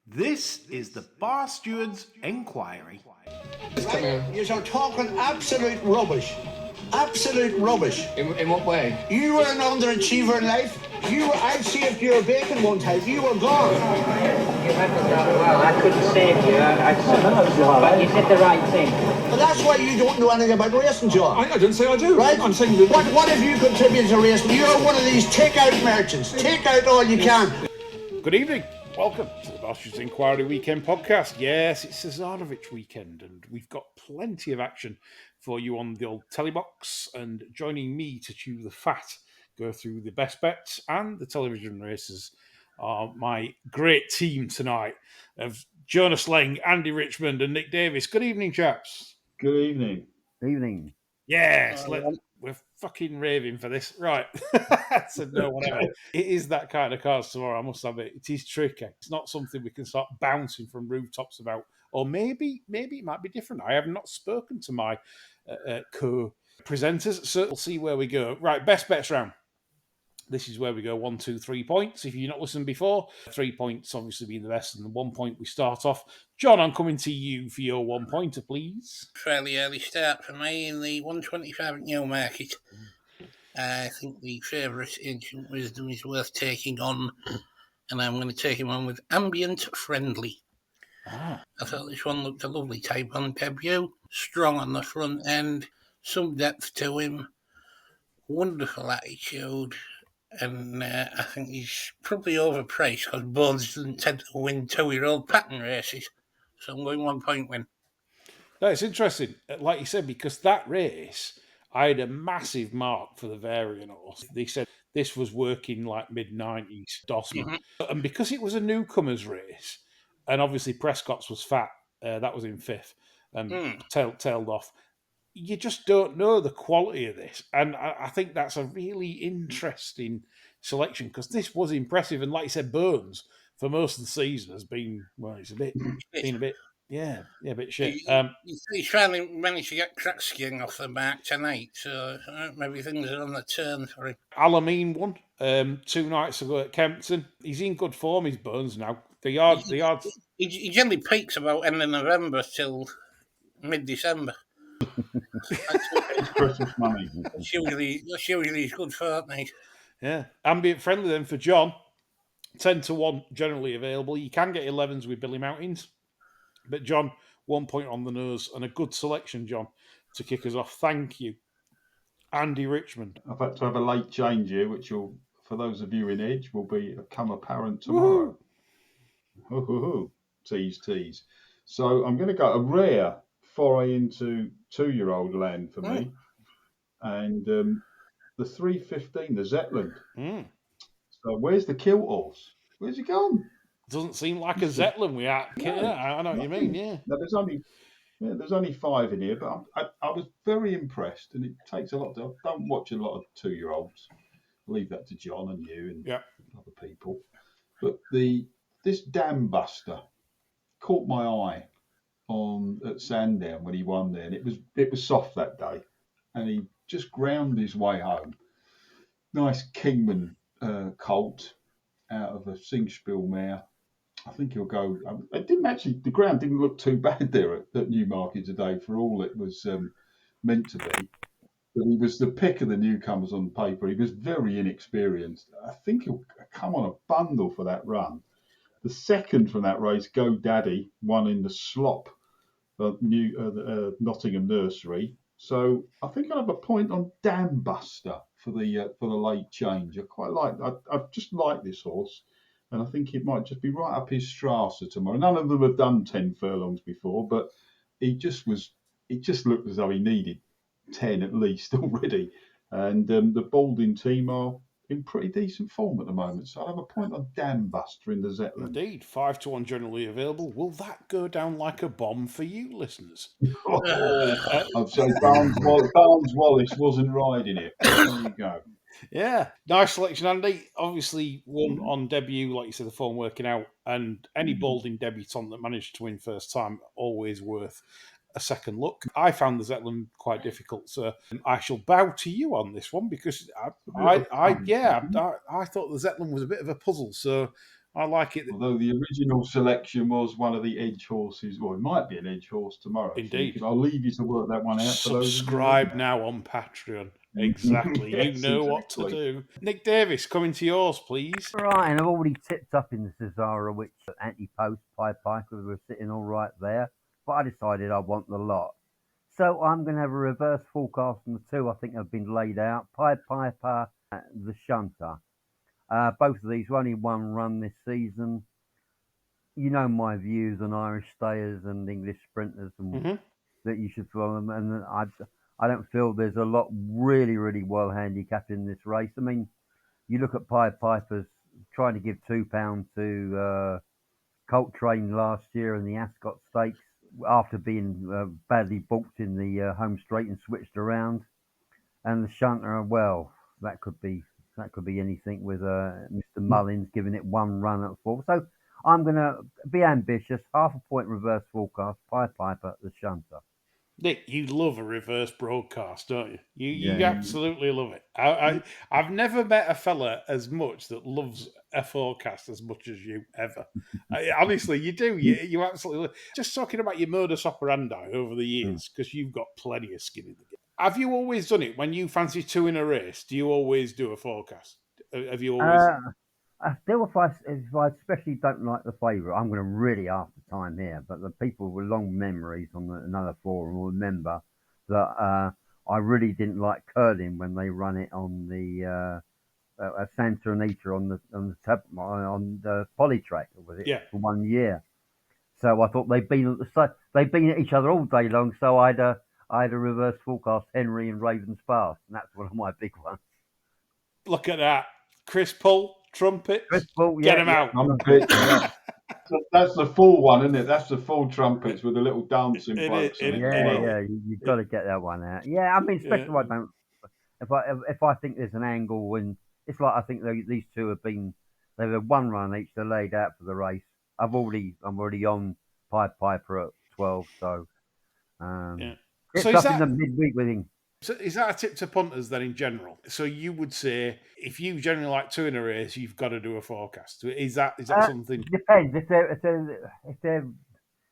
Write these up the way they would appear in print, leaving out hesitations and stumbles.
This is the Bar Stewards Enquiry. Right? You're talking absolute rubbish. Absolute rubbish. In what way? You were an underachiever in life. I saved your bacon one time. You were gone. You handled that well. I couldn't save you. But you did the right thing. But that's why you don't know anything about racing, John. I didn't say I do. Right? I'm saying that... What have you contributed to racing? You're one of these take-out merchants. Take out all you can. Good evening. Welcome to the Bar Stewards Enquiry Weekend Podcast. Yes, it's Cesarewitch weekend, and we've got plenty of action for you on the old telebox. And joining me to chew the fat, go through the best bets and the television races are my great team tonight of Jonas Leng, Andy Richmond, and Nick Davis. Good evening, chaps. Good evening. Evening. Yes, we're fucking raving for this. Right. So no, whatever. It is that kind of cards tomorrow, I must admit. It is tricky. It's not something we can start bouncing from rooftops about. Or maybe it might be different. I have not spoken to my co-presenters, so we'll see where we go. Right, best bets round. This is where we go 1, 2, 3 points. If you've not listened before, 3 points obviously being the best, and the 1 point we start off. John, I'm coming to you for your 1 pointer, please. Fairly early start for me in the 125 at Newmarket. I think the favourite Ancient Wisdom is worth taking on, and I'm going to take him on with Ambient Friendly. I thought this one looked a lovely type on debut, strong on the front end, some depth to him, wonderful attitude, and I think he's probably overpriced because Bones doesn't tend to win 2-year-old pattern races. So I'm going 1 point win. No, it's interesting, like you said, because that race, I had a massive mark for the variant horse. They said this was working like mid-90s Dossman. Mm-hmm. And because it was a newcomers race, and obviously Prescott's was fat, that was in fifth, and tailed off. You just don't know the quality of this. And I think that's a really interesting selection because this was impressive. And like you said, Burns, for most of the season, has been, well, it's been a bit shit. He's finally managed to get crack skiing off the mark tonight, so maybe things are on the turn for him. Alameen won 2 nights ago at Kempton. He's in good form, he's Burns now. The yard. He generally peaks about end of November till mid-December. It's Christmas money. That's usually his good fortnight. Yeah. Ambient Friendly then for John. 10-1 generally available. You can get 11s with Billy Mountains. But John, 1 point on the nose and a good selection, John, to kick us off. Thank you. Andy Richmond. I've had to have a late change here, which will, for those of you in Edge, will become apparent tomorrow. Tease. So I'm going to go a rare foray into 2-year-old land for me. And the 315, the Zetland. So where's the kilt horse? Where's he gone? Doesn't seem like a Zetland we are. No, I know what you mean, yeah. No, there's only 5 in here, but I was very impressed, and it takes a lot. I don't watch a lot of 2-year-olds. I'll leave that to John and you and other people. But this Dam Buster caught my eye at Sandown when he won there, and it was soft that day, and he just ground his way home. Nice Kingman colt out of a Singspiel mare. I think he'll go. The ground didn't look too bad there at Newmarket today for all it was meant to be. But he was the pick of the newcomers on paper. He was very inexperienced. I think he'll come on a bundle for that run. The second from that race, Go Daddy, won in the slop of Nottingham Nursery. So I think I'll have a point on Dam Buster for the late change. I just like this horse. And I think it might just be right up his Strasser tomorrow. None of them have done 10 furlongs before, but it just looked as though he needed 10 at least already. And the Balding team are in pretty decent form at the moment. So I'll have a point on Dam Buster in the Zetland. Indeed, 5-1 generally available. Will that go down like a bomb for you, listeners? I'd say Barnes Wallace wasn't riding it. There you go. Yeah, nice selection, Andy. Obviously, won on debut, like you said, the form working out, and any Balding debutant that managed to win first time, always worth a second look. I found the Zetland quite difficult, so I shall bow to you on this one because I thought the Zetland was a bit of a puzzle. So I like it. Although the original selection was one of the edge horses, or it might be an edge horse tomorrow. Indeed. So I'll leave you to work that one out for those of you. Subscribe now on Patreon. Exactly. Yes, You know what to exactly. do. Nick Davis, coming to yours, please. Right, and I've already tipped up in the Cesarewitch anti-post Pied Piper. We were sitting all right there, but I decided I want the lot. So I'm going to have a reverse forecast on the two I think have been laid out. Pied Piper, the Shunter. Both of these were only one run this season. You know my views on Irish stayers and English sprinters, and that you should follow them. And I don't feel there's a lot really, really well handicapped in this race. I mean, you look at Pied Piper's trying to give £2 to Coltrane last year in the Ascot Stakes after being badly booked in the home straight and switched around. And the Shunter, well, that could be anything with Mr. Mullins giving it one run at 4. So I'm going to be ambitious. Half a point reverse forecast. Pied Piper, the Shunter. Nick, you love a reverse broadcast, don't you? You Yeah. absolutely love it. I've never met a fella as much that loves a forecast as much as you ever. Honestly, you do. You absolutely love. Just talking about your modus operandi over the years, because you've got plenty of skin in the game. Have you always done it when you fancy two in a race? Do you always do a forecast? Have you always? Still, if I especially don't like the favourite, I'm going to really after time here. But the people with long memories on another forum will remember that I really didn't like curling when they run it on the Santa Anita on the poly track. Was it for 1 year? So I thought they'd been at each other all day long. So I had a reverse forecast Henry and Ravens Pass, and that's one of my big ones. Look at that, Chris Pull. Trumpet, get him out. Trumpet. That's the full one, isn't it? That's the full trumpets with the little dancing blokes. You've got to get that one out. Yeah, I mean, especially if I think there's an angle, and it's like I think these two they've had one run each. They're laid out for the race. I'm already on Pied Piper at 12, so it's up in the midweek with him. So is that a tip to punters then in general? So you would say if you generally like two in a race, you've got to do a forecast. Is that something? Depends. If they're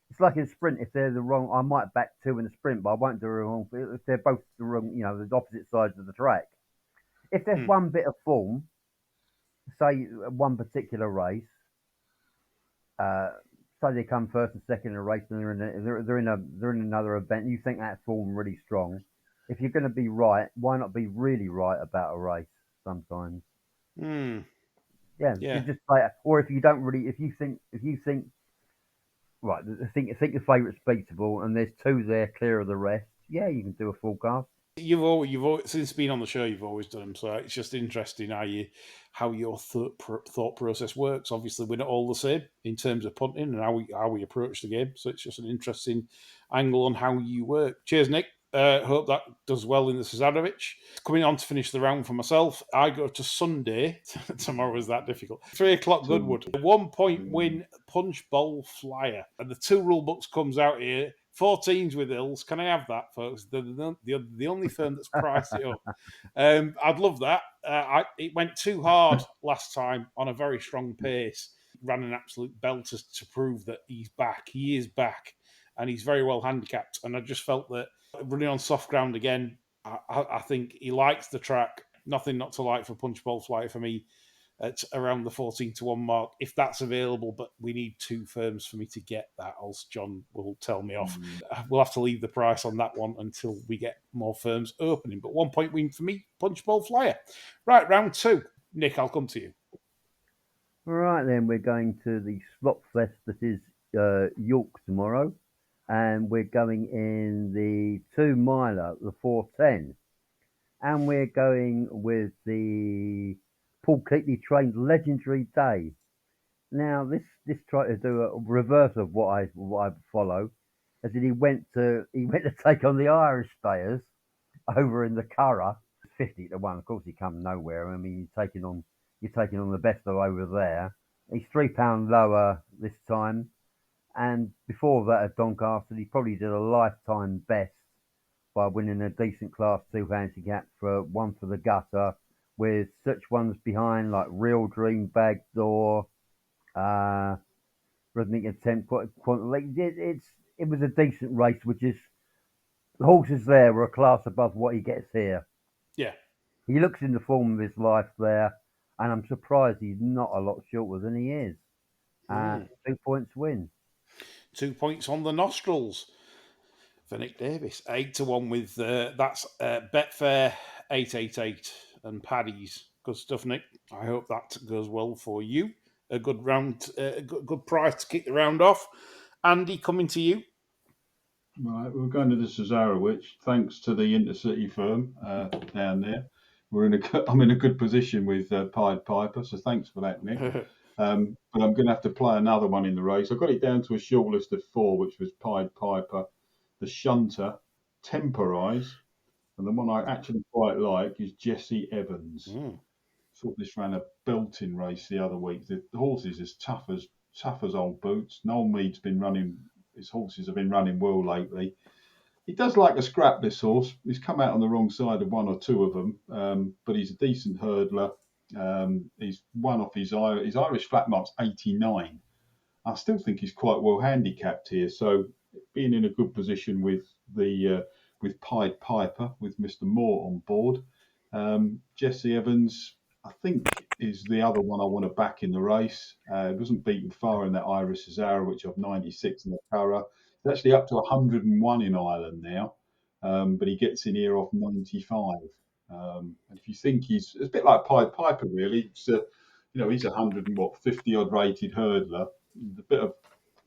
it's like in a sprint. If they're the wrong, I might back two in the sprint, but I won't do a wrong. If they're both the wrong, the opposite sides of the track. If there's one bit of form, say one particular race, say they come first and second in a race, and they're in another event, and you think that form really strong. If you're going to be right, why not be really right about a race sometimes? Yeah. You just play it. Or if you don't really, if you think, right, think the favourite's beatable, and there's two there clear of the rest. Yeah, you can do a forecast. You've always since being on the show, you've always done them. So it's just interesting how your thought process works. Obviously, we're not all the same in terms of punting and how we approach the game. So it's just an interesting angle on how you work. Cheers, Nick. Hope that does well in the Cesarewitch. Coming on to finish the round for myself, I go to Sunday. Tomorrow is that difficult. 3 o'clock Goodwood. 1 point win Punch Bowl Flyer. And the two rule books comes out here. 14s with Hills. Can I have that, folks? The only firm that's priced it up. I'd love that. It went too hard last time on a very strong pace. Ran an absolute belter to prove that he's back. He is back. And he's very well handicapped. And I just felt that running on soft ground again, I think he likes the track. Nothing not to like for Punch Bowl Flyer for me at around the 14-1 mark, if that's available. But we need two firms for me to get that, else John will tell me off. We'll have to leave the price on that one until we get more firms opening. But 1 point win for me, Punch Bowl Flyer. Right, round 2. Nick, I'll come to you. Right then, we're going to the Slop Fest that is York tomorrow. And we're going in the 2 miler, the 410. And we're going with the Paul Keatley trained Legendary Day. Now, this tried to do a reverse of what I follow, as in he went to take on the Irish stayers over in the Curragh, 50-1. Of course, he come nowhere. I mean, you're taking on the best of over there. He's £3 lower this time. And before that at Doncaster, he probably did a lifetime best by winning a decent Class 2 handicap for one for the gutter, with such ones behind like Real Dream, Backdoor, Rhythmic Attempt, Quantum League. It was a decent race, which is the horses there were a class above what he gets here. Yeah. He looks in the form of his life there, and I'm surprised he's not a lot shorter than he is. 2 points win. 2 points on the nostrils for Nick Davis. 8-1 with that's Betfair 888 and Paddy's. Good stuff, Nick. I hope that goes well for you. A good round, good price to kick the round off. Andy, coming to you. Right, we're going to the Cesarewitch, thanks to the Intercity firm down there. I'm in a good position with Pied Piper, so thanks for that, Nick. But I'm going to have to play another one in the race. I got it down to a short list of 4, which was Pied Piper, the Shunter, Temporize, and the one I actually quite like is Jesse Evans. Thought this ran a belting race the other week. The horse is as tough as old boots. Noel Mead's been running. His horses have been running well lately. He does like a scrap, this horse. He's come out on the wrong side of 1 or 2 of them, but he's a decent hurdler. He's won off his Irish flat mark's 89. I still think he's quite well handicapped here. So being in a good position with Pied Piper, with Mr. Moore on board. Jesse Evans, I think, is the other one I want to back in the race. It wasn't beaten far in that Irish Cesarewitch of 96 in the Curragh. It's actually up to 101 in Ireland now, but he gets in here off 95. And if you think it's a bit like Pied Piper, really. It's he's 150 odd rated hurdler, a bit of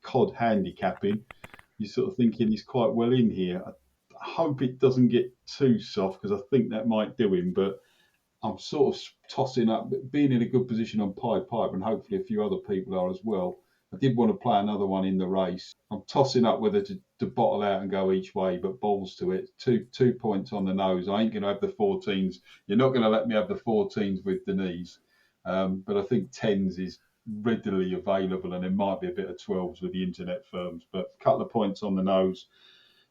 cod handicapping. You're sort of thinking he's quite well in here. I hope it doesn't get too soft because I think that might do him, but I'm sort of tossing up, being in a good position on Pied Piper, and hopefully a few other people are as well. I did want to play another one in the race. I'm tossing up whether to bottle out and go each way, but balls to it. Two points on the nose. I ain't going to have the 14s. You're not going to let me have the 14s with Denise. But I think 10s is readily available, and there might be a bit of 12s with the internet firms. But a couple of points on the nose.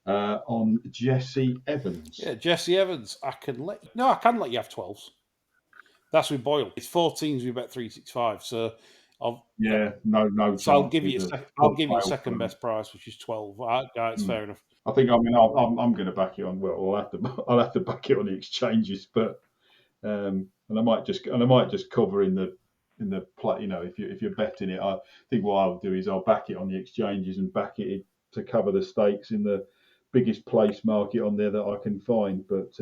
On Jesse Evans. Yeah, Jesse Evans. I can let you have 12s. That's with Boyle. It's 14s we bet 365. So no. So I'll give you second best price, which is 12. It's fair enough. I think I'm going to back it on. Well, I'll have to back it on the exchanges, but and I might just cover in the play. If you're betting it, I think what I'll do is I'll back it on the exchanges and back it to cover the stakes in the biggest place market on there that I can find. But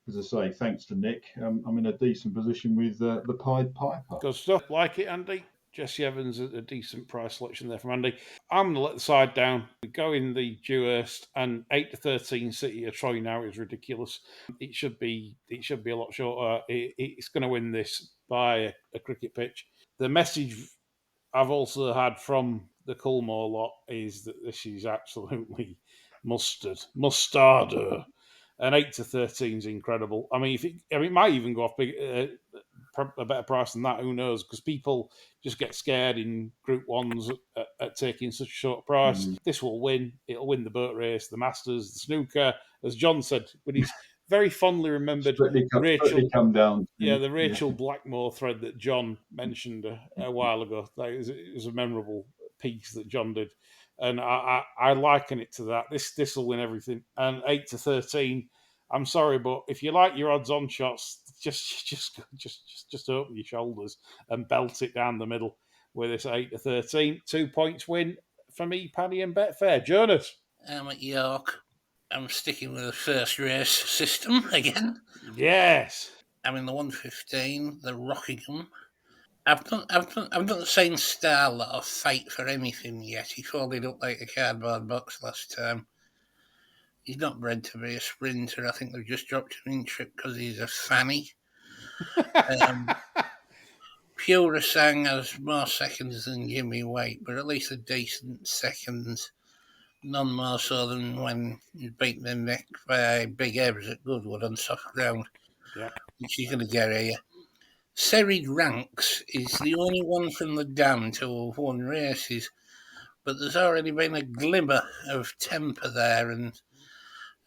as I say, thanks to Nick, I'm in a decent position with the Pied Piper. Good stuff. Like it, Andy. Jesse Evans at a decent price selection there from Andy. I'm going to let the side down. We go in the Dewhurst, and 8-13 City of Troy now is ridiculous. It should be a lot shorter. It's going to win this by a cricket pitch. The message I've also had from the Coolmore lot is that this is absolutely mustard. And 8-13 is incredible. I mean, it might even go off big. A better price than that, who knows? Because people just get scared in Group 1s at taking such a short price. This will win. It'll win the boat race, the Masters, the snooker. As John said, with his very fondly remembered the Rachel Blackmore thread that John mentioned a while ago. It was a memorable piece that John did. And I liken it to that. This will win everything. And 8-13, I'm sorry, but if you like your odds on shots, just open your shoulders and belt it down the middle with this 8-13. 2 points win for me, Paddy and Betfair. Jonas. I'm at York. I'm sticking with the first race system again. Yes. I'm in the 115, the Rockingham. I've done the same style that I'll fight for anything yet. He folded up like a cardboard box last time. He's not bred to be a sprinter. I think they've just dropped him in trip because he's a fanny. Pure Sang has more seconds than Jimmy White, but at least a decent seconds. None more so than when you beat the neck by Big Evs at Goodwood on soft ground. Yeah. Which he's going to get here. Serried Ranks is the only one from the dam to have won races, but there's already been a glimmer of temper there and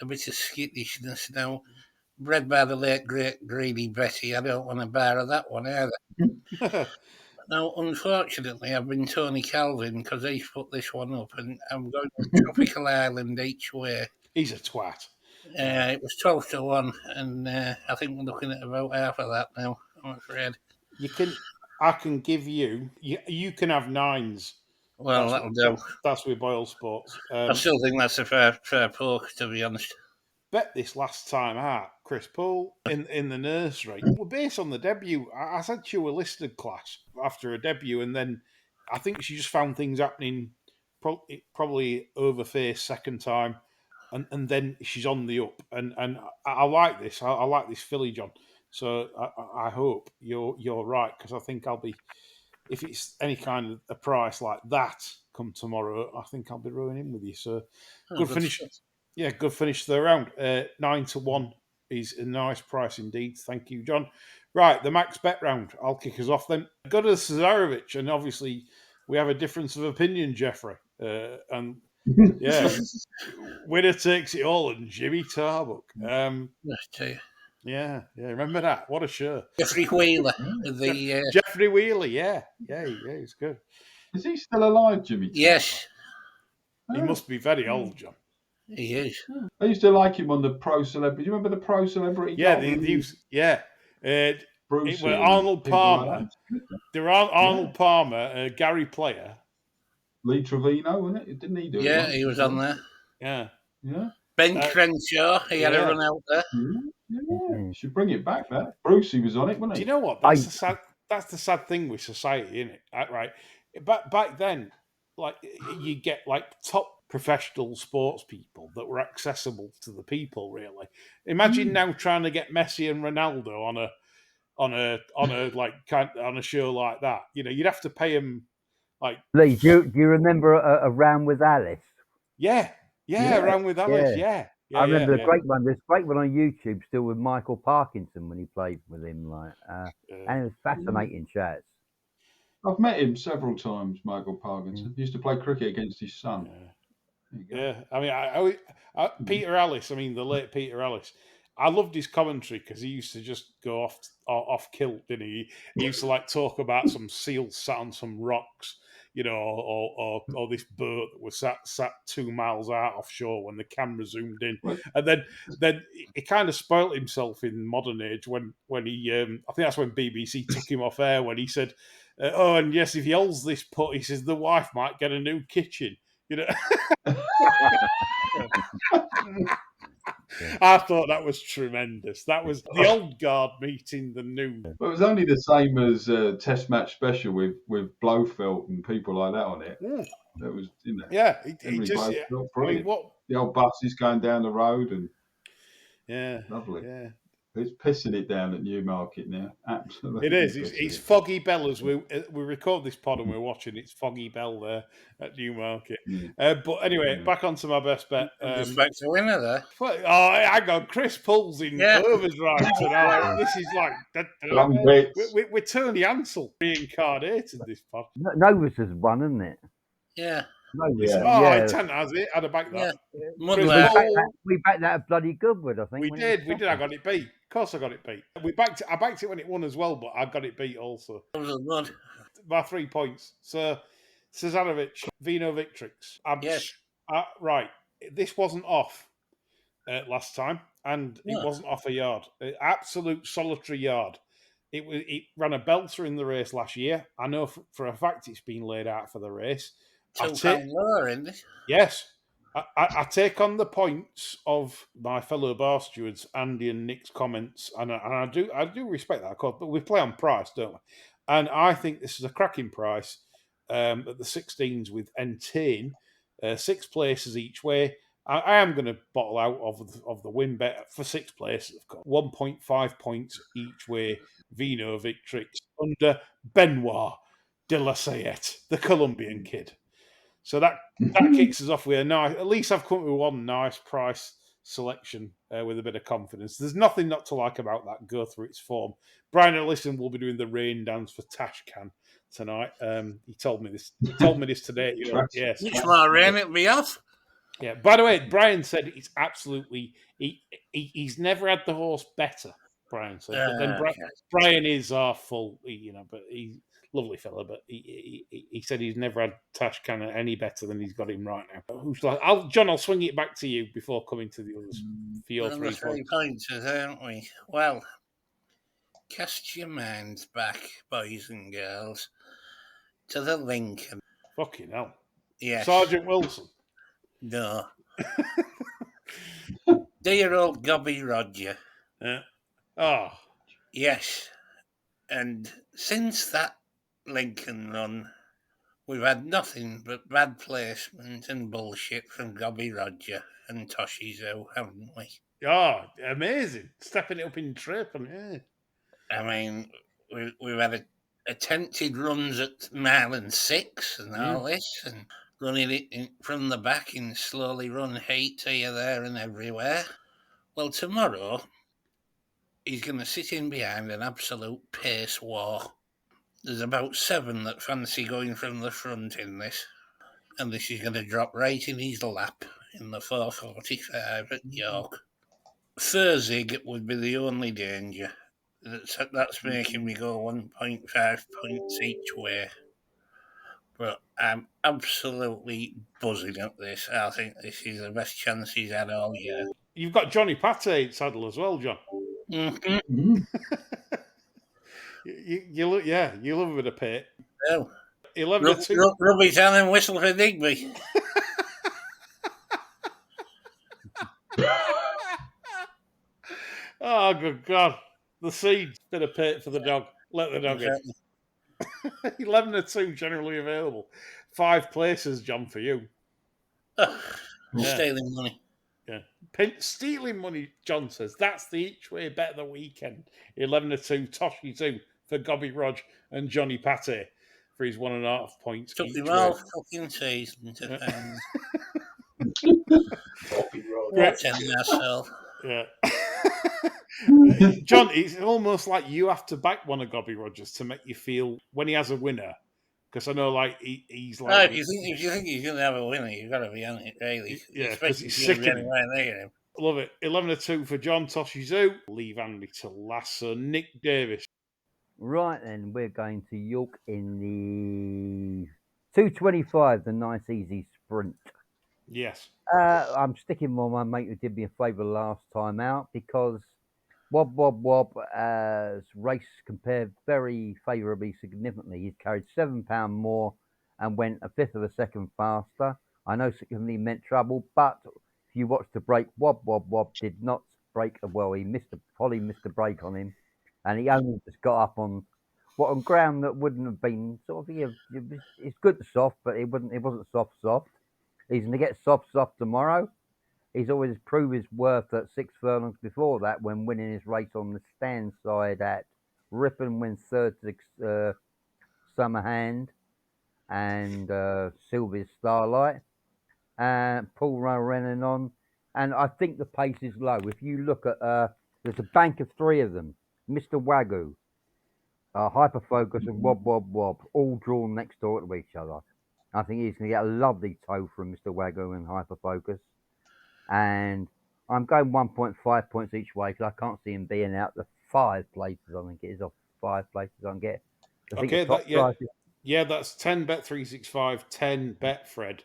a bit of skittishness now. Bred by the late great greedy Betty, I don't want to borrow that one either. Now, unfortunately, I've been Tony Calvin because he's put this one up, and I'm going with Tropical Island each way. He's a twat. It was 12-1, and I think we're looking at about half of that now, I'm afraid. I can give you can have 9s. Well, that'll do. That's with Boyle Sports. I still think that's a fair poke, to be honest. Bet this last time out, Chris Poole in the nursery. We're based on the debut. I said she were listed class after a debut, and then I think she just found things happening probably over face second time, and then she's on the up. And I like this. I like this filly, John. So I hope you're right, because I think I'll be, if it's any kind of a price like that come tomorrow, I think I'll be rowing in with you. So good finish. Stuff. Yeah, good finish to the round. 9-1 is a nice price indeed. Thank you, John. Right, the max bet round. I'll kick us off then. Go to Cesarewitch, and obviously we have a difference of opinion, Jeffrey. And yeah, winner takes it all, and Jimmy Tarbuck. Yeah, remember that? What a show. Jeffrey Wheeler. Jeffrey Wheeler, yeah, he's good. Is he still alive, Jimmy Tarbuck? Yes. He must be very old, John. He is. I used to like him on the Pro Celebrity. Do you remember the Pro Celebrity? Yeah, Bruce Arnold Palmer. There were Arnold Palmer, Gary Player. Lee Trevino, wasn't it? Didn't he do it? Yeah, he was on there. Yeah. Ben Crenshaw, he had a run out there. Yeah. Should bring it back there. Brucey was on it, wasn't he? Do you know what? That's the sad thing with society, isn't it? Right. Back then, like, you get like top professional sports people that were accessible to the people. Really, imagine now trying to get Messi and Ronaldo on a show like that. You know, you'd have to pay them like. Lee, do you remember a round with Alice? Yeah, round with Alice. Yeah. I remember the great one. There's a great one on YouTube still with Michael Parkinson when he played with him, and it was fascinating chats. I've met him several times, Michael Parkinson. He used to play cricket against his son. Yeah, I mean, Peter Ellis. I mean, the late Peter Ellis. I loved his commentary because he used to just go off kilt, didn't he? He used to like talk about some seals sat on some rocks, you know, or this boat that was sat 2 miles out offshore when the camera zoomed in, and then he kind of spoilt himself in modern age when he I think that's when BBC took him off air when he said, "Oh, and yes, if he holds this putt, he says the wife might get a new kitchen." You know, I thought that was tremendous. That was the old guard meeting the new. Well, it was only the same as Test Match Special with Blofeld and people like that on it. Yeah. That was, you know. Yeah, he just. I mean, the old buses going down the road and lovely. Yeah. It's pissing it down at Newmarket now. Absolutely. It is. It's Foggy Bell as we record this pod and we're watching. It's Foggy Bell there at Newmarket. But anyway, back onto my best bet. Back to winner there. Hang on. Chris Pulls in overdrive tonight. This is like... We're Tony Ansell reincarnated this pod. Novus has won, isn't it? Yeah. It has it. I'd have backed that. We backed that bloody Goodwood, I think. We did. I got it beat. Of course I got it beat. I backed it when it won as well, but I got it beat also. By 3 points. So, Cesarewitch, Vino Victrix. Yes. Right. This wasn't off last time, and it wasn't off a yard. Absolute solitary yard. It ran a belter in the race last year. I know for a fact it's been laid out for the race. Lower, isn't it? Yes. I take on the points of my fellow bar stewards, Andy and Nick's comments, and I do respect that, of course, but we play on price, don't we? And I think this is a cracking price at the 16s with N10, 6 places each way. I am going to bottle out of the win bet for 6 places, of course. 1.5 points each way, Vino Victrix, under Benoit de la Sayette, the Colombian kid. So that kicks us off with a nice. At least I've come up with one nice price selection with a bit of confidence. There's nothing not to like about that. Go through its form. Brian Ellison will be doing the rain dance for Tashcan tonight. He told me this. He told me this today. You know, yes. Which my rain it'll be off. Yeah. By the way, Brian said it's absolutely. He's never had the horse better. Brian said. But then Brian is our full. You know, but he lovely fella, but he said he's never had Tashkana any better than he's got him right now. Who's like, John, I'll swing it back to you before coming to the others for your We're on 3 the 3 points. pointers, aren't we? Well, cast your minds back, boys and girls, to the Lincoln. Fucking hell. Yes. Sergeant Wilson. No. Dear old Gobby Roger. Yeah. Oh. Yes. And since that Lincoln run, we've had nothing but bad placement and bullshit from Gobby Roger and Toshizo, haven't we? Oh, amazing. Stepping it up in trip. And, yeah. I mean, we've had attempted runs at mile and 6 and all this, and running it from the back in slowly run heats here, there, and everywhere. Well, tomorrow, he's going to sit in behind an absolute pace war. There's about 7 that fancy going from the front in this, and this is going to drop right in his lap in the 4:45 at York. Thursig would be the only danger. That's making me go 1.5 points each way. But I'm absolutely buzzing at this. I think this is the best chance he's had all year. You've got Johnny Pate in saddle as well, John. Mm-hmm. you love a bit of pit. Oh. 11-2. Rub his hand and whistle for Digby. Oh, good God. The seeds, bit of pit for the dog. Let the dog in. 11-2 generally available. 5 places, John, for you. Stealing money. Yeah. Stealing money, John says. That's the each way bet of the weekend. 11-2, Toshi 2 for Gobby Rog and Johnny Pate for his 1.5 points. Took each him way. all fucking season to find. Great. Myself. Yeah. John, it's almost like you have to back one of Gobby Rogers to make you feel when he has a winner. Because I know, like, he's like. No, if you think he's going to have a winner, you've got to be on it, really. Yeah, because he's sickening. Him. Love it. 11-2 for John Toshizu. Leave Andy to last. So Nick Davis. Right then, we're going to York in the 2:25, the nice easy sprint. Yes. I'm sticking with my mate who did me a favour last time out because Wob has race compared very favourably, significantly. He's carried £7 more and went a fifth of a second faster. I know significantly meant trouble, but if you watch the break, Wob did not break well. He missed the break on him, and he only just got up on ground that wouldn't have been sort of. It's good to soft, but it wasn't soft. He's going to get soft tomorrow. He's always proved his worth at 6 furlongs before that when winning his race on the stand side at Ripon, when third to Summer Hand and Sylvia's Starlight and Paul Renan on. And I think the pace is low. If you look at, there's a bank of 3 of them. Mr. Wagyu, Hyperfocus and Wob, all drawn next door to each other. I think he's going to get a lovely toe from Mr. Wagyu and Hyperfocus. And I'm going 1.5 points each way because I can't see him being out the 5 places. I think it is off 5 places I can get. That's 10 bet 365, 10 bet Fred.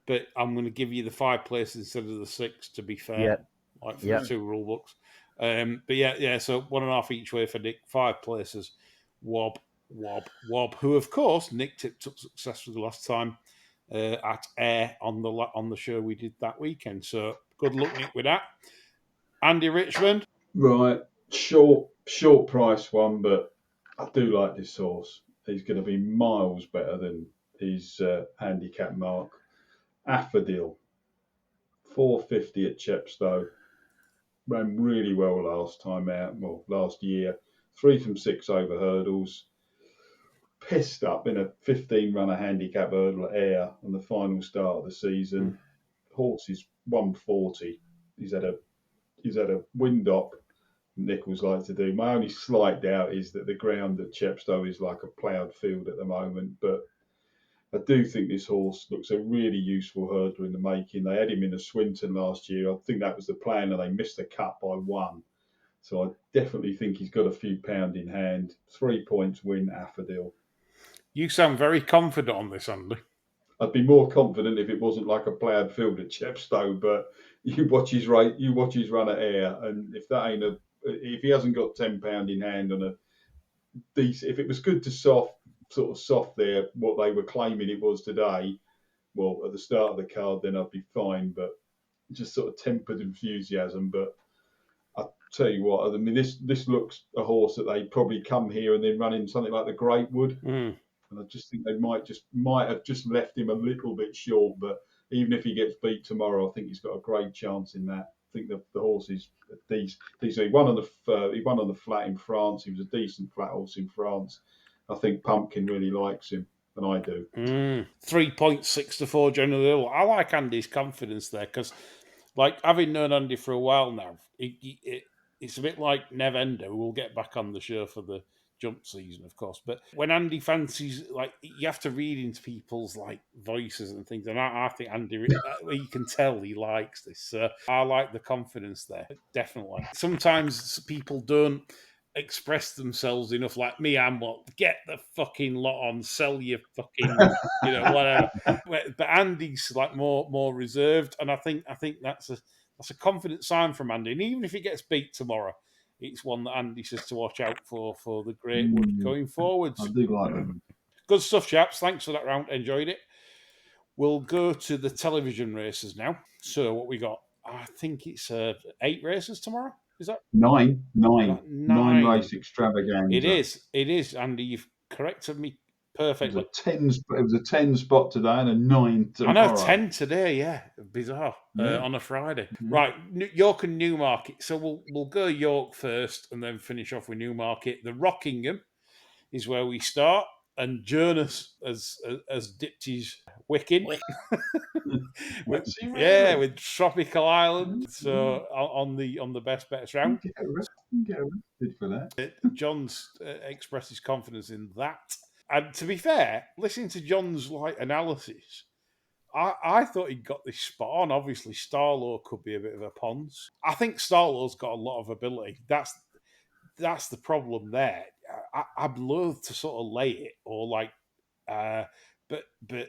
But I'm going to give you the 5 places instead of the 6 to be fair, like for the 2 rule books. So 1.5 each way for Nick, 5 places. Wob, who of course Nick tipped up successfully last time at air on the show we did that weekend. So good luck, Nick, with that. Andy Richmond. Right, short price one, but I do like this horse. He's going to be miles better than his handicap mark. Affadil, 450 at Chepstow. Ran really well last year. 3 from 6 over hurdles. Pissed up in a 15-runner handicap hurdle at Ayr on the final start of the season. Horse is 140. He's had a wind up. Nichols like to do. My only slight doubt is that the ground at Chepstow is like a ploughed field at the moment, but I do think this horse looks a really useful hurdler in the making. They had him in the Swinton last year. I think that was the plan, and they missed the cut by 1. So I definitely think he's got a few pound in hand. 3 points win, Affadil. You sound very confident on this, Andy. I'd be more confident if it wasn't like a ploughed field at Chepstow, but you watch his run at Ayr, and if he hasn't got £10 in hand on a decent, if it was good to soft there, what they were claiming it was today, well, at the start of the card, then I'd be fine, but just sort of tempered enthusiasm. But I tell you what, I mean, this looks a horse that they probably come here and then run in something like the Greatwood. And I just think they might have just left him a little bit short. But even if he gets beat tomorrow, I think he's got a great chance in that. I think the horse is decent. He won on the flat in France. He was a decent flat horse in France. I think Pumpkin really likes him, and I do. 3.6-4 generally. I like Andy's confidence there because, like, having known Andy for a while now, it's a bit like Nev Endo, who will get back on the show for the jump season, of course. But when Andy fancies, like, you have to read into people's like voices and things, and I think Andy, you can tell he likes this. So I like the confidence there, definitely. Sometimes people don't express themselves enough. Like me, I'm what, get the fucking lot on, sell your fucking, whatever. But Andy's like more reserved, and I think that's a confident sign from Andy. And even if he gets beat tomorrow, it's one that Andy says to watch out for the Greatwood going forwards. I do like them. Good stuff, chaps. Thanks for that round. Enjoyed it. We'll go to the television races now. So what we got? I think it's 8 races tomorrow. Is that 9 race extravaganza? It is, Andy. You've corrected me perfectly. It was a 10 spot today and a 9 tomorrow. I know, 10 today. Yeah, bizarre. On a Friday. Mm-hmm. Right, York and Newmarket. So we'll go York first and then finish off with Newmarket. The Rockingham is where we start, and Jonas has dipped his wick in. With Tropical Island. So on the best bets round. Get arrested for that. John's expressed his confidence in that. And to be fair, listening to John's analysis, I thought he'd got this spot on. Obviously, Starlaw could be a bit of a Pons. I think Starlaw's got a lot of ability. That's the problem there. I'd loathe to sort of lay it or but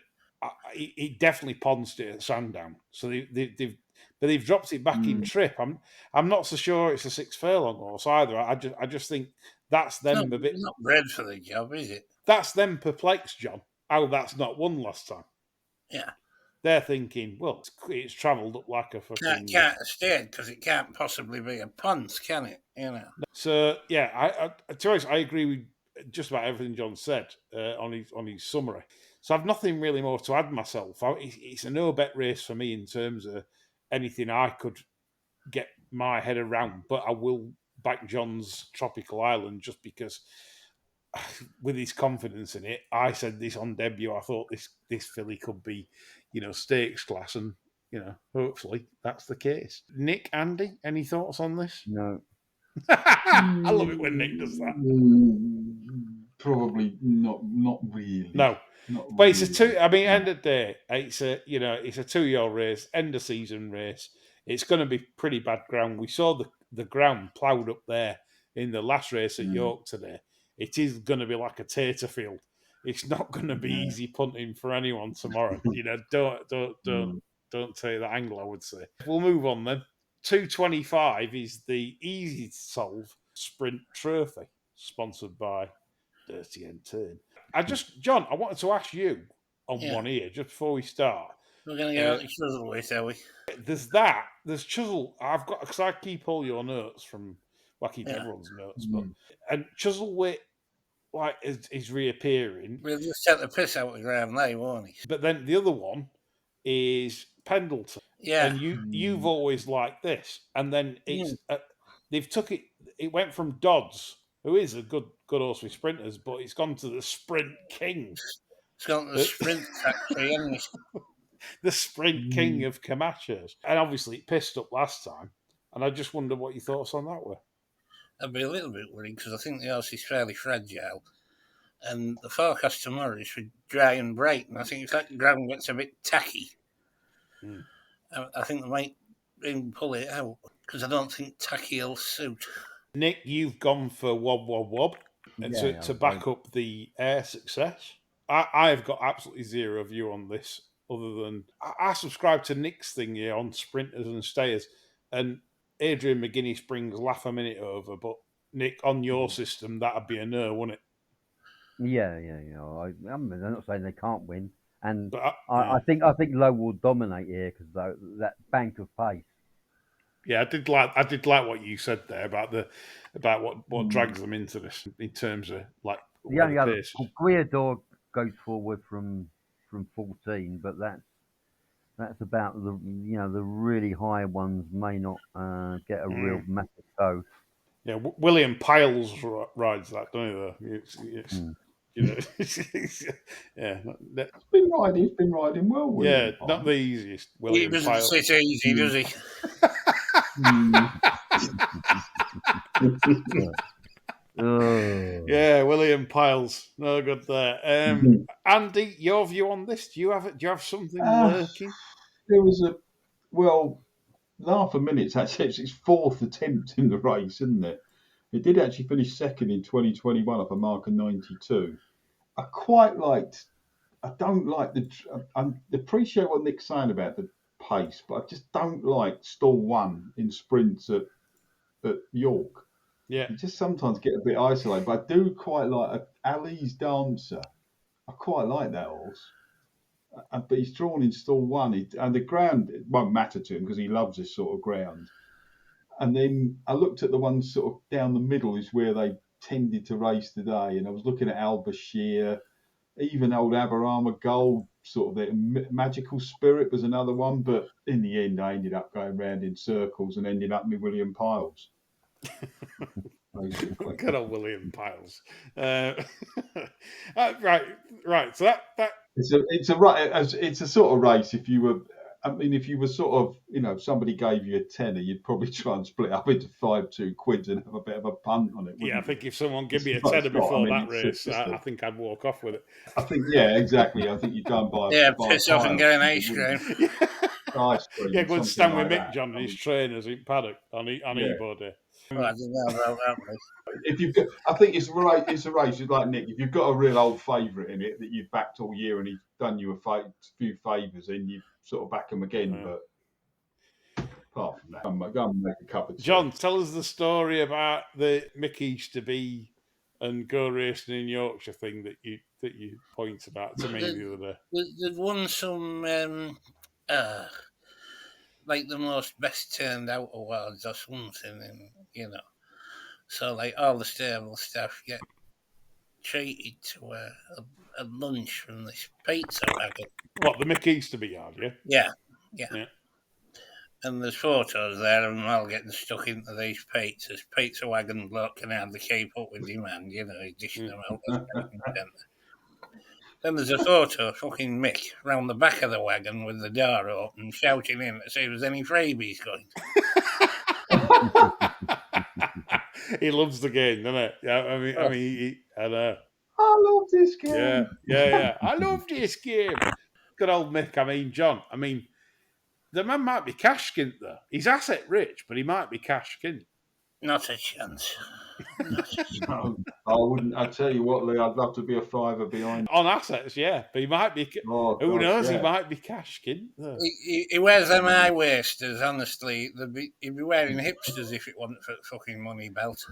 he definitely Ponsed it at Sandown. So they've dropped it back in trip. I'm not so sure it's a 6 furlong horse either. I just think that's them a bit. Not bred for the job, is it? That's them perplexed, John. How that's not won last time. Yeah. They're thinking, well, it's travelled up like a fucking... Can't stay because it can't possibly be a Pons, can it? So, yeah, to be honest, I agree with just about everything John said on his summary. So I've nothing really more to add myself. It's a no-bet race for me in terms of anything I could get my head around, but I will back John's Tropical Island just because... with his confidence in it, I said this on debut. I thought this filly could be, stakes class, and hopefully that's the case. Nick, Andy, any thoughts on this? No. I love it when Nick does that. Probably not really. No, but it's a two. I mean, end of the day, it's a 2-year race, end of season race. It's going to be pretty bad ground. We saw the ground ploughed up there in the last race at York today. It is going to be like a tater field. It's not going to be easy punting for anyone tomorrow. Don't take that angle, I would say. We'll move on then. 225 is the easy to solve sprint trophy, sponsored by Dirty End Turn. John, I wanted to ask you on one ear just before we start. We're going to get out the Chuzzlewit, are we? There's Chuzzle. I've got, because I keep all your notes from. Well, I keep everyone's notes, and Chuzzlewit is reappearing. We'll just set the piss out of the ground now, won't he? But then the other one is Pendleton. Yeah. And you've always liked this. And then they've took it. It went from Dodds, who is a good horse with sprinters, but it's gone to the Sprint King. It's gone to the Sprint Factory, hasn't it? The Sprint King of Camachos. And obviously it pissed up last time. And I just wonder what your thoughts on that were. I'd be a little bit worried because I think the horse is fairly fragile. And the forecast tomorrow is for dry and bright. And I think if that ground gets a bit tacky, I think they might even pull it out because I don't think tacky will suit. Nick, you've gone for Wob Wob Wob to back up the Air success. I have got absolutely zero view on this, other than I subscribe to Nick's thing here on sprinters and stayers, and Adrian McGuinness brings laugh a minute over, but Nick, on your system, that'd be a no, wouldn't it? Yeah. I'm not saying they can't win, and But I think Low will dominate here because that bank of pace. Yeah, I did like what you said there about what drags them into this in terms of like The only other pace. Ghaiyyath goes forward from 14, but that's about the the really high ones may not get a real massive toe. Yeah, William Piles rides that, don't he? Though it's yeah, He's been riding well. William Piles. Not the easiest. William He doesn't sit easy, does he? Yeah, William Piles, no good there. Andy, your view on this? Do you have something lurking? There was half a minute's actually it's his fourth attempt in the race, isn't it? It did actually finish second in 2021 up a mark of 92. I don't like I appreciate what Nick's saying about the pace, but I just don't like stall one in sprints at York. Yeah. You just sometimes get a bit isolated, but I do quite like Ali's Dancer. I quite like that horse. But he's drawn in stall one, and the ground it won't matter to him because he loves this sort of ground. And then I looked at the ones sort of down the middle is where they tended to race today, and I was looking at Albashir, even old Aberama Gold, sort of there. Magical Spirit was another one, but in the end I ended up going round in circles and ended up with William Piles. Good old William Piles. Right. So that it's a sort of race. If you were sort of, somebody gave you a tenner, you'd probably try and split up into 5 2 quids and have a bit of a punt on it. Yeah, I think if someone gave me a tenner before that race, I think I'd walk off with it. I think, yeah, exactly. I think you'd go and buy. Piss off and get an ice cream. Ice cream. Yeah, go and stand with Mick that. John and his trainers in paddock on Ebo Day. Well, I don't know about that. I think it's right. It's a race. It's like Nick. If you've got a real old favourite in it that you've backed all year and he's done you a few favours, then you sort of back him again. Yeah. But apart from that, I'm going to make a cup of tea. John, tell us the story about the Mick Easterby and Go Racing in Yorkshire thing that you pointed out to me the other day. They've won some like the most best turned out awards or something, and so like all the stable staff get treated to a lunch from this pizza wagon. What, the Mick Easterby yard? Yeah. And there's photos there of them all getting stuck into these pizzas. Pizza wagon bloke can hardly keep up with demand, he's dishing them out. Then there's a photo of fucking Mick round the back of the wagon with the door open, shouting in to see if there's any freebies going. He loves the game, doesn't it? Yeah, I mean, I know. I love this game. Yeah. I love this game. Good old Mick. I mean, John. I mean, the man might be cash skint though. He's asset rich, but he might be cash skint. Not a chance. No, I wouldn't. I tell you what, Lee, I'd love to be a fiver behind on assets. Yeah, but he might be. Who knows? Yeah. He might be cash skint. He wears them high waisters. Honestly, he'd be wearing hipsters if it wasn't for the fucking money belt.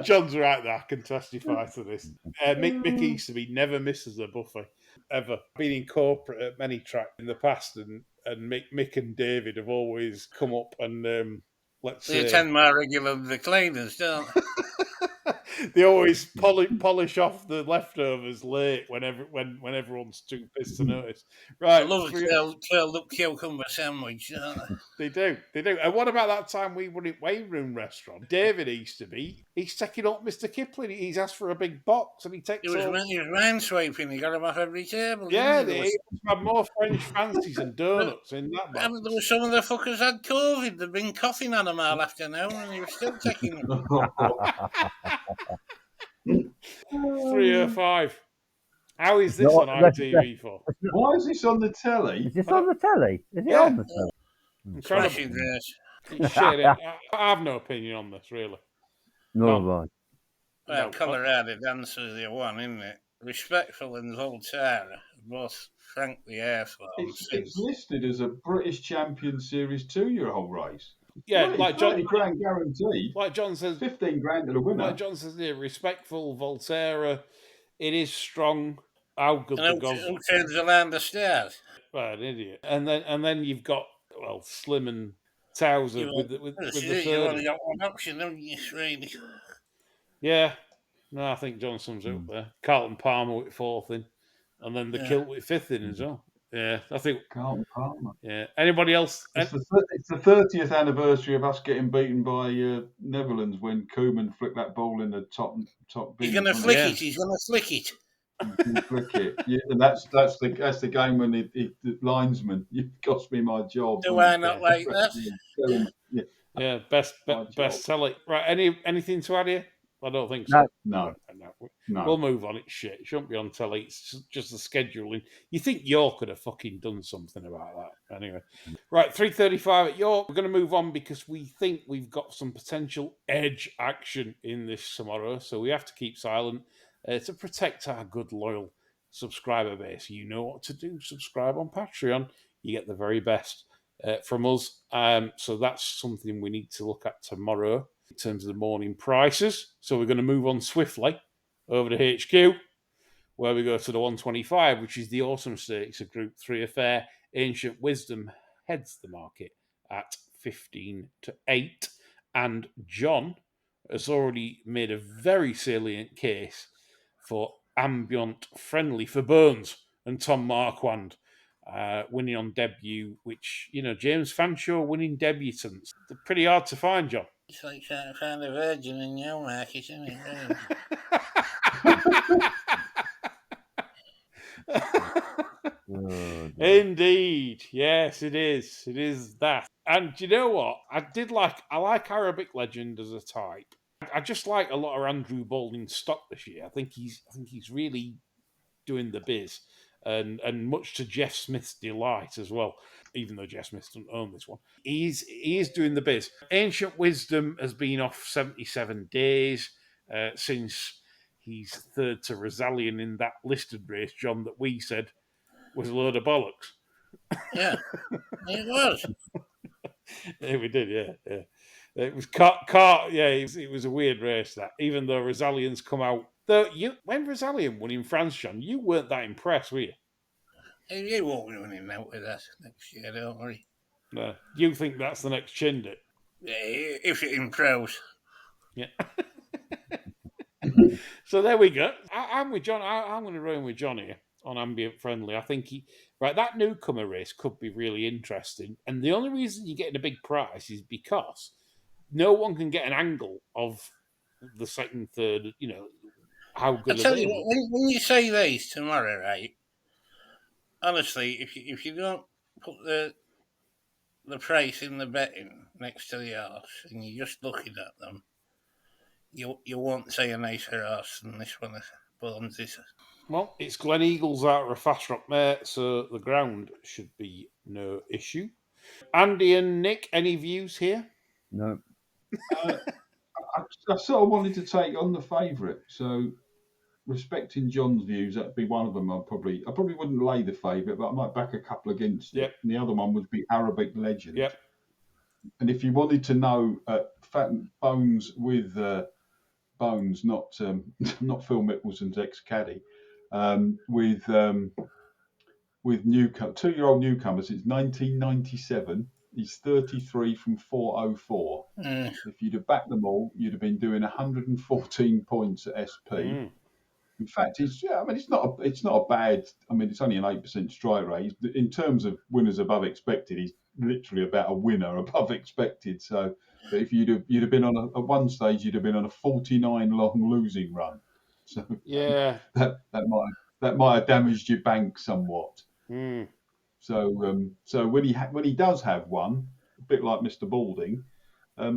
John's right there. I can testify to this. Mick Easterby never misses a buffet ever. Been in corporate at many tracks in the past, and Mick and David have always come up and they attend more regular than the cleaners, don't they? They always polish off the leftovers late when everyone's too pissed to notice. Right, I love a curled up cucumber sandwich, don't they? They do. And what about that time we were at Weight Room Restaurant? David Easterby, he's taking up Mr. Kipling. He's asked for a big box, and he takes. He was minesweeping. He got him off every table. Yeah, he had more French fancies and donuts in that box. And there were some of the fuckers had COVID. They'd been coughing on them all afternoon, and he was still taking them. 305. How is this on ITV4? Why is this on the telly? Is this on the telly? Is it on the telly? Incredible. I have no opinion on this, really. No, right. Well, Colorado Dancers, the one, isn't it? Respectful and Volterra, both frankly airflown. It's listed as a British Champion Series 2-year-old race. Yeah, 30, like John, 30 grand guaranteed. Like John says, 15 grand to the winner. Like John says here, Respectful, Volterra, it is strong. How good the goes? Who turns the land of stars? Well, an idiot. And then you've got Slim and Towser with the third. You've only got one option, haven't you, really? Yeah. No, I think Johnson's up there. Carlton Palmer with fourth in. And then the Kilt with fifth in as well. Yeah, I think Carlton Palmer. Yeah. Anybody else? It's the 30th anniversary of us getting beaten by Netherlands when Koeman flicked that ball in the top bin. He's going to flick it. He's going to flick it. Flick it. Yeah, and that's the game when the linesman, you cost me my job. Do I not like that? Yeah, best sell it. Right. Anything to add here? I don't think so. No. We'll move on. It's shit. It shouldn't be on telly. It's just the scheduling. You think York could have fucking done something about that. Anyway. Right, 3:35 at York. We're going to move on because we think we've got some potential edge action in this tomorrow. So we have to keep silent to protect our good, loyal subscriber base. You know what to do. Subscribe on Patreon. You get the very best from us. So that's something we need to look at tomorrow in terms of the morning prices. So we're going to move on swiftly over to HQ, where we go to the 125, which is the Autumn Stakes, a Group 3 affair. Ancient Wisdom heads the market at 15-8. And John has already made a very salient case for Ambient Friendly for Burns and Tom Marquand. Winning on debut, which, James Fanshawe winning debutants. They're pretty hard to find, John. It's like trying to find a virgin in Newmarket, isn't it? Indeed. Yes, it is. It is that. And do you know what? I like Arabic Legend as a type. I just like a lot of Andrew Balding's stock this year. I think he's really doing the biz. And much to Jeff Smith's delight as well, even though Jeff Smith doesn't own this one. He is doing the biz. Ancient Wisdom has been off 77 days since he's third to Rosalian in that listed race, John, that we said was a load of bollocks. Yeah, it was. Yeah, we did, yeah. It was it was a weird race, that, even though Rosalian's come out. Though when Rosalian won in France, John, you weren't that impressed, were you? You won't be running out with that next year, don't worry. No, you think that's the next Chindit? Yeah, if it improves. Yeah. So there we go. I'm with John. I'm going to run with John here on Ambient Friendly. I think that newcomer race could be really interesting. And the only reason you're getting a big price is because no one can get an angle of the second, third, how good I tell you what, when you say these tomorrow, right? Honestly, if you don't put the price in the betting next to the horse and you're just looking at them, you won't say a nicer horse than this one of Bones is. Well, it's Glen Eagles out of a fast rock mare, so the ground should be no issue. Andy and Nick, any views here? No. I sort of wanted to take on the favourite, so respecting John's views, that'd be one of them. I probably wouldn't lay the favourite, but I might back a couple against it. And the other one would be Arabic Legend. Yep. And if you wanted to know, Bones with Bones, not Phil Mickelson's ex-caddy, with 2-year-old newcomers since 1997. He's 33 from 404. If you'd have backed them all, you'd have been doing 114 points at SP. In fact, it's not a bad. I mean, it's only an 8% strike rate. In terms of winners above expected, he's literally about a winner above expected. So, if you'd have been on at one stage, you'd have been on a 49 long losing run. So yeah, that might have damaged your bank somewhat. So when he does have one, a bit like Mr. Balding,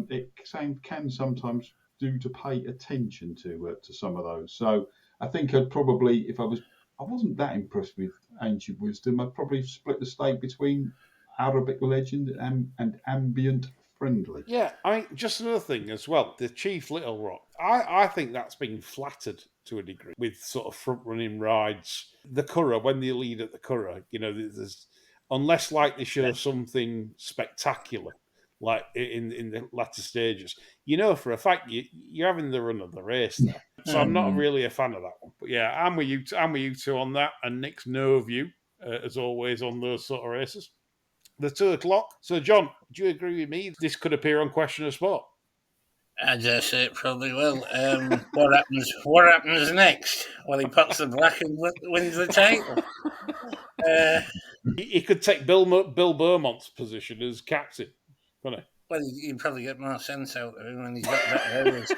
it can sometimes do to pay attention to some of those. So I think I'd probably, I wasn't that impressed with Ancient Wisdom, I'd probably split the stake between Arabic Legend and Ambient friendly. Yeah, just another thing as well. The Chief Little Rock. I think that's been flattered to a degree with sort of front running rides. The Curragh, when they lead at the Curragh, there's unless like they show something spectacular, like in the latter stages, for a fact you're having the run of the race there. So I'm not really a fan of that one. But yeah, I'm with you two on that, and Nick's no view as always on those sort of races. The 2 o'clock. So, John, do you agree with me? This could appear on Question of Sport. I dare say it probably will. What happens next? Well, he puts the black and wins the title. He could take Bill Beaumont's position as captain, couldn't he? Well, you'd probably get more sense out of him when he's got better areas.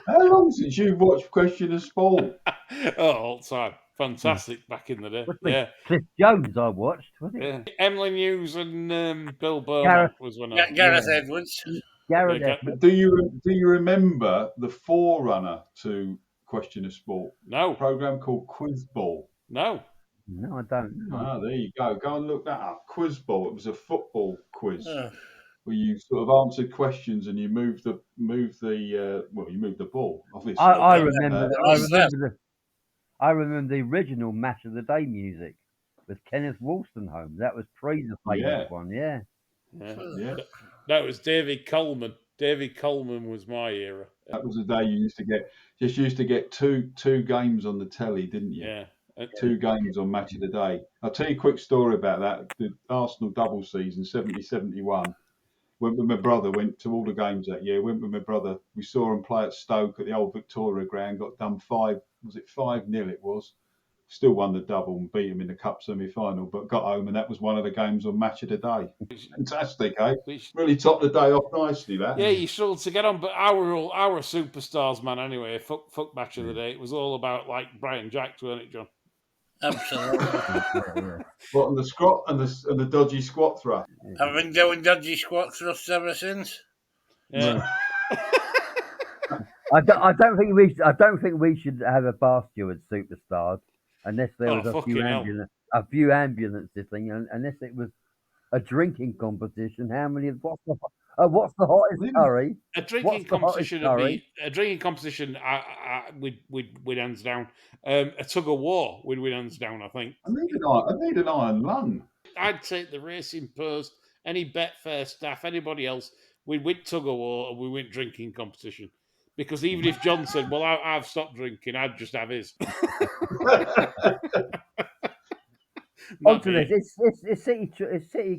How long since you've watched Question of Sport? All the time. Fantastic back in the day. Yeah. Cliff Jones I watched, wasn't it? Yeah. Emily News and Bill Beaumont was one of Gareth Edwards. Gareth Edwards. Do you remember the forerunner to Question of Sport? No. A program called Quiz Ball. No. No, I don't know. There you go. Go and look that up. Quiz Ball. It was a football quiz where you sort of answered questions and you moved the ball. Obviously, I remember the original Match of the Day music with Kenneth Wolstenholme. That was the famous one. Yeah. That was David Coleman. David Coleman was my era. That was the day you used to get two games on the telly, didn't you? Yeah. 2 games on Match of the Day. I'll tell you a quick story about that. The Arsenal double season, 70-71. Went with my brother, went to all the games that year. Went with my brother. We saw him play at Stoke at the old Victoria ground. Got done 5-0 it was. Still won the double and beat him in the cup semi-final, but got home and that was one of the games on Match of the Day. Fantastic, eh? Really topped the day off nicely, that. Yeah, you struggled to get on, but our superstars, man, anyway, fuck Match of the Day. It was all about, like, Brian Jacks, weren't it, John? Absolutely. What, and the squat and the dodgy squat thrust? I've been doing dodgy squat thrusts ever since. Yeah. I don't think we should have a bar steward superstars unless there was a few ambulances thing, unless it was a drinking competition. What's the hottest curry? A drinking competition would be a drinking competition. We'd hands down. A tug of war would win hands down. I think. I need an iron lung. I'd take the Racing Post, any Betfair staff, anybody else. We'd win tug of war and we win drinking competition. Because even if John said, "Well, I've stopped drinking," I'd just have his. Is City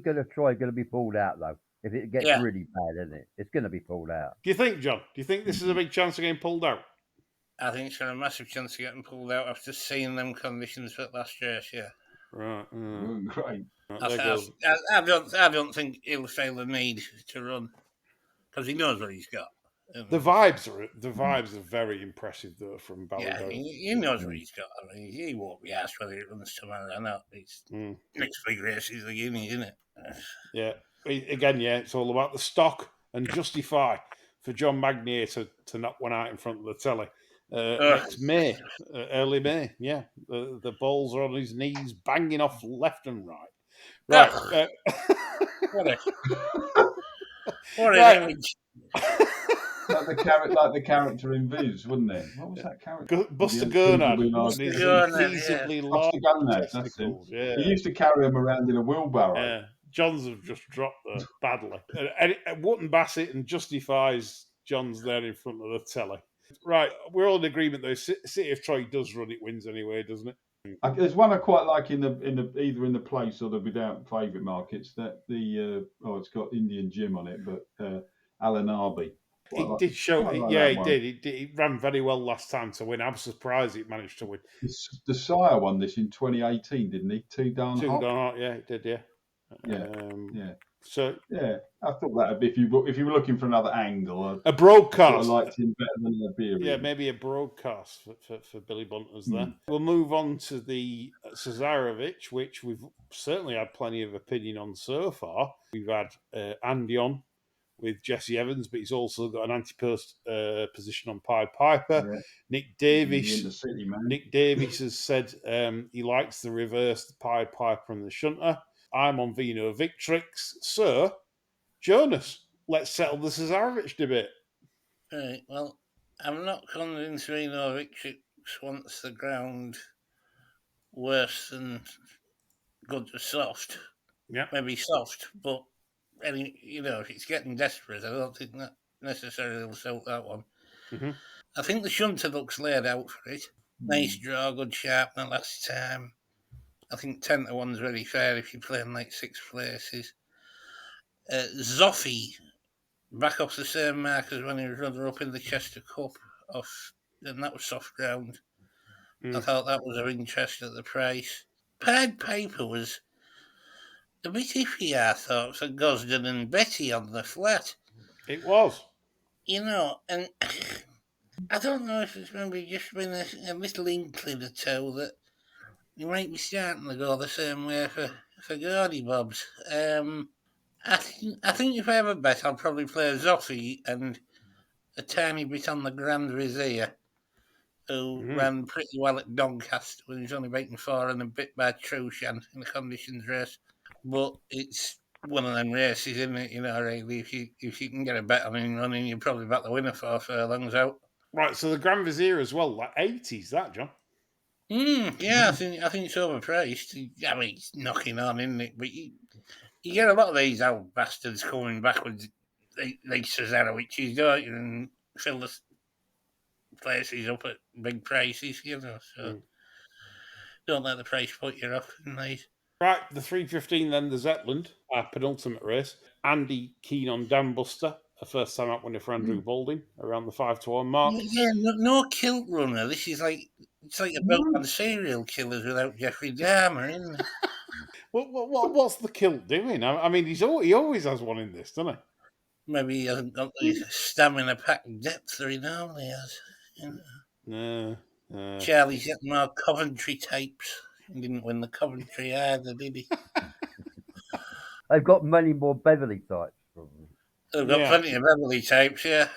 going to be pulled out though? If it gets really bad, isn't it? It's going to be pulled out. Do you think, John? Do you think this is a big chance of getting pulled out? I think it's got a massive chance of getting pulled out after seeing them conditions for last race. Yeah. Right. Great. I don't think he'll feel the need to run because he knows what he's got. The vibes are very impressive though from Ballydor. Yeah, he knows what he's got. I mean, he won't be asked whether it runs tomorrow or not. It's next big race is the Guinea, isn't it? Yeah. Again, it's all about the stock and justify for John Magnier to knock one out in front of the telly. Next May, early May. Yeah, the balls are on his knees, banging off left and right. Right. What an image. Like the character in Viz, wouldn't it? What was that character? Buster Gurnard. Buster Gurnard, that's him. Yeah. He used to carry him around in a wheelbarrow. Yeah. John's have just dropped there badly. And Wootton Bassett and justifies John's there in front of the telly. Right, we're all in agreement though. City of Troy does run, it wins anyway, doesn't it? There's one I quite like in the either in the place or the without favourite markets. That it's got Indian Jim on it, but Alan Arby. It did show, he did. It ran very well last time to win. I'm surprised it managed to win. The Sire won this in 2018, didn't he? Two darn hot. Yeah, it did. Yeah. So I thought that if you were looking for another angle, a broadcast, I liked him better than Iberian. Yeah, maybe a broadcast for Billy Bunters there. We'll move on to the Cesarewitch, which we've certainly had plenty of opinion on so far. We've had Andy on with Jesse Evans, but he's also got an anti-post position on Pied Piper. Yeah. Nick Davies has said he likes the reverse, the Pied Piper and the Shunter. I'm on Vino Victrix. So, what do you think? Jonas, let's settle the Cesarewitch debate. Right, well, I'm not convinced Reno Richards wants the ground worse than good to soft. Yeah. Maybe soft, but if it's getting desperate, I don't think that necessarily will suit that one. Mm-hmm. I think the shunter looks laid out for it. Nice draw, good sharpener last time. I think 10-1's really fair if you're playing like 6 places. Zoffy, back off the same mark as when he was runner up in the Chester Cup, and that was soft ground. I thought that was of interest at the price. Pied Piper was a bit iffy, I thought, for Gosden and Betty on the flat. It was. And I don't know if it's maybe just been a little inkling or two that you might be starting to go the same way for Gordy Bobs. I think if I have a bet, I'll probably play Zoffy and a tiny bit on the Grand Vizier, who ran pretty well at Doncaster when he was only beaten 4 and a bit by Trushan in the conditions race. But it's one of them races, isn't it? Really, if you can get a bet on him running, you'll probably back the winner 4 furlongs out. Right, so the Grand Vizier as well, like 80s, that, John? Yeah, I think it's overpriced. I mean, it's knocking on, isn't it? But you get a lot of these old bastards coming backwards, like Cesarewitches, don't you? And fill the places up at big prices, so don't let the price put you off in these. Right, the 3:15 then, the Zetland, our penultimate race. Andy keen on Dan Buster, a first time out winner for Andrew Balding, around the 5-1 mark. Yeah, no kilt runner. This is it's like about serial killers without Jeffrey Dahmer, isn't it? What's the kilt doing? I mean, he always has one in this, doesn't he? Maybe he hasn't got the stamina pack depth that he normally has. No. Charlie's getting more Coventry types. He didn't win the Coventry either, did he? They've got many more Beverly types, probably. They've got plenty of Beverly types, yeah.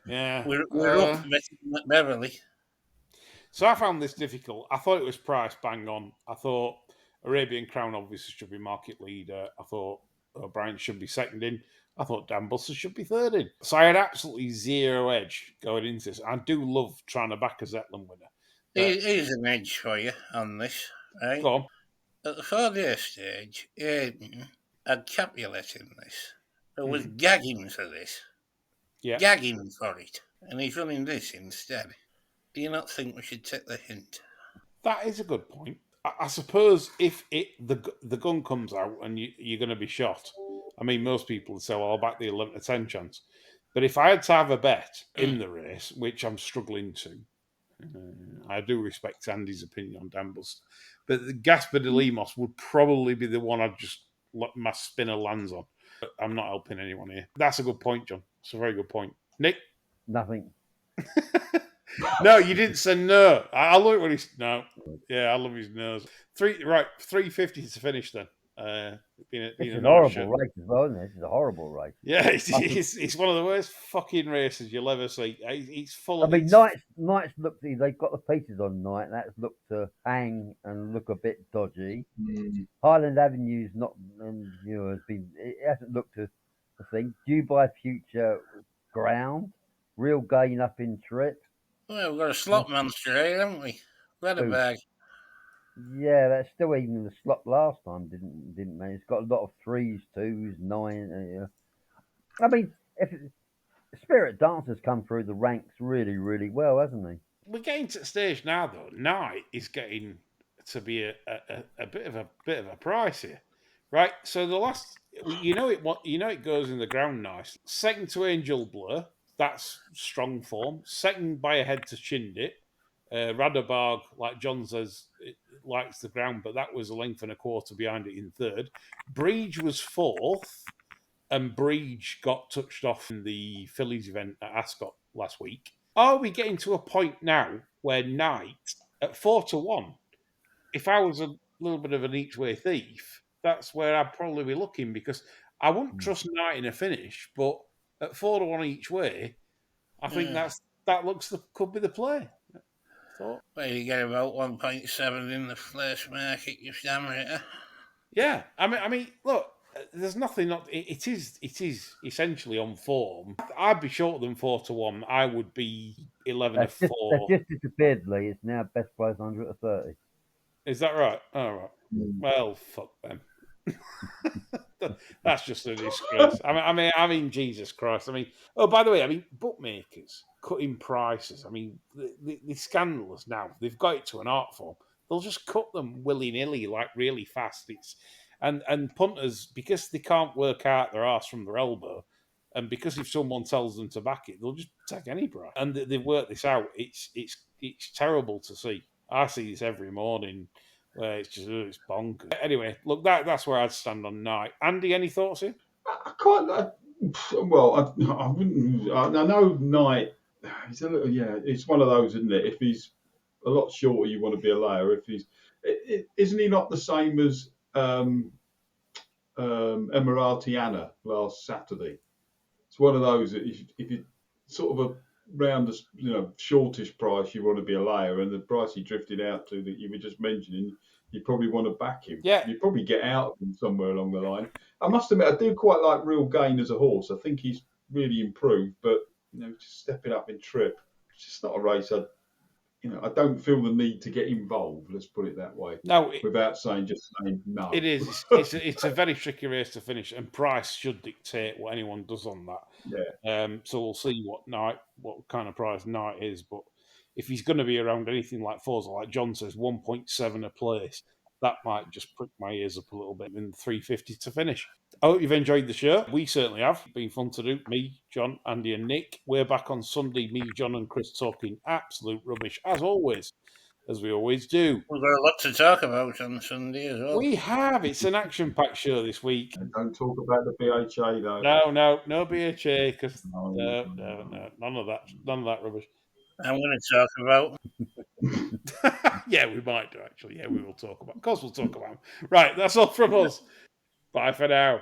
Yeah. We're up at Beverly. So I found this difficult. I thought it was priced bang on. I thought Arabian Crown obviously should be market leader. I thought O'Brien should be second in. I thought Dan Buster should be third in. So I had absolutely zero edge going into this. I do love trying to back a Zetland winner. Here's an edge for you on this, right? Go on. At the 4-day stage, Aiden had Capulet in this. There was gagging for this. Yeah. Gagging for it. And he's running this instead. Do you not think we should take the hint? That is a good point. I suppose if the gun comes out and you're going to be shot, I mean, most people would say, well, I'll back the 11 to 10 chance. But if I had to have a bet in the race, which I'm struggling to, I do respect Andy's opinion on Dan Buster, but the Gaspar de Lemos would probably be the one I'd just let my spinner lands on. But I'm not helping anyone here. That's a good point, John. It's a very good point. Nick? Nothing. No, you didn't say no. I love it when he's no. Yeah, I love his nose. 350 to finish then. It's an horrible race as well, isn't it? It's a horrible race. Yeah, it's one of the worst fucking races you'll ever see. It's full of. I mean, Knight's looked. They've got the pieces on Knight. That's looked to hang and look a bit dodgy. Highland Avenue's not, has been. It hasn't looked a thing. Due by Future ground. Real gain up in trip. Well, we've got a slot monster here, haven't we? Leatherberg. Yeah, that's still even in the slot last time, didn't man? It's got a lot of 3s, 2s, 9. I mean, Spirit Dancer's come through the ranks really, really well, hasn't he? We're getting to the stage now, though. Knight is getting to be a bit of a price here, right? So the last, it goes in the ground nice. Second to Angel Blur, that's strong form. Second by a head to Chindit. Raderbarg, like John says, likes the ground, but that was a length and a quarter behind it in third. Breege was fourth, and Breege got touched off in the Phillies event at Ascot last week. Are we getting to a point now where Knight at 4-1, if I was a little bit of an each-way thief, that's where I'd probably be looking, because I wouldn't trust Knight in a finish, but at 4-1 each way, I think that could be the play. Well, you get about 1.7 in the flesh market, you stammer it. Yeah, I mean, look, There's nothing not. It is essentially on form. I'd be shorter than 4-1. I would be 11-4. They've just disappeared, Lee. It's now best price 130. Is that right? All right. Well, fuck them. That's just a disgrace. I mean, Jesus Christ. I mean, oh, by the way, I mean, bookmakers cutting prices. I mean, the scandalous now. They've got it to an art form. They'll just cut them willy nilly, like really fast. And punters, because they can't work out their arse from their elbow, and because if someone tells them to back it, they'll just take any price. And they've worked this out. It's terrible to see. I see this every morning. Where it's just it's bonkers. Anyway, look, that's where I'd stand on Knight. Andy, any thoughts here? I wouldn't. I know Knight. He's a little, yeah. It's one of those, isn't it? If he's a lot shorter, you want to be a layer. If he's, isn't he not the same as Emiratiana last Saturday? It's one of those. If you sort of around the shortish price, you want to be a layer, and the price he drifted out to that you were just mentioning, you probably want to back him. Yeah, you probably get out of him somewhere along the line. I must admit, I do quite like Real Gain as a horse. I think he's really improved, but just stepping up in trip, it's just not a race. I don't feel the need to get involved. Let's put it that way. No, without saying no. It is. It's a very tricky race to finish, and price should dictate what anyone does on that. Yeah. So we'll see what kind of price Knight is. But if he's going to be around anything like Forza, like John says, 1.7 a place, that might just prick my ears up a little bit. In 350 to finish. I hope you've enjoyed the show. We certainly have. It's been fun to do. Me, John, Andy, and Nick. We're back on Sunday. Me, John, and Chris talking absolute rubbish as always. As we always do. We've got a lot to talk about on Sunday as well. We have. It's an action-packed show this week. And don't talk about the BHA though. No BHA because no, none of that rubbish. I'm going to talk about. Yeah, we might do actually. Yeah, we will talk about. Of course, we'll talk about them. Right, that's all from us. Bye for now.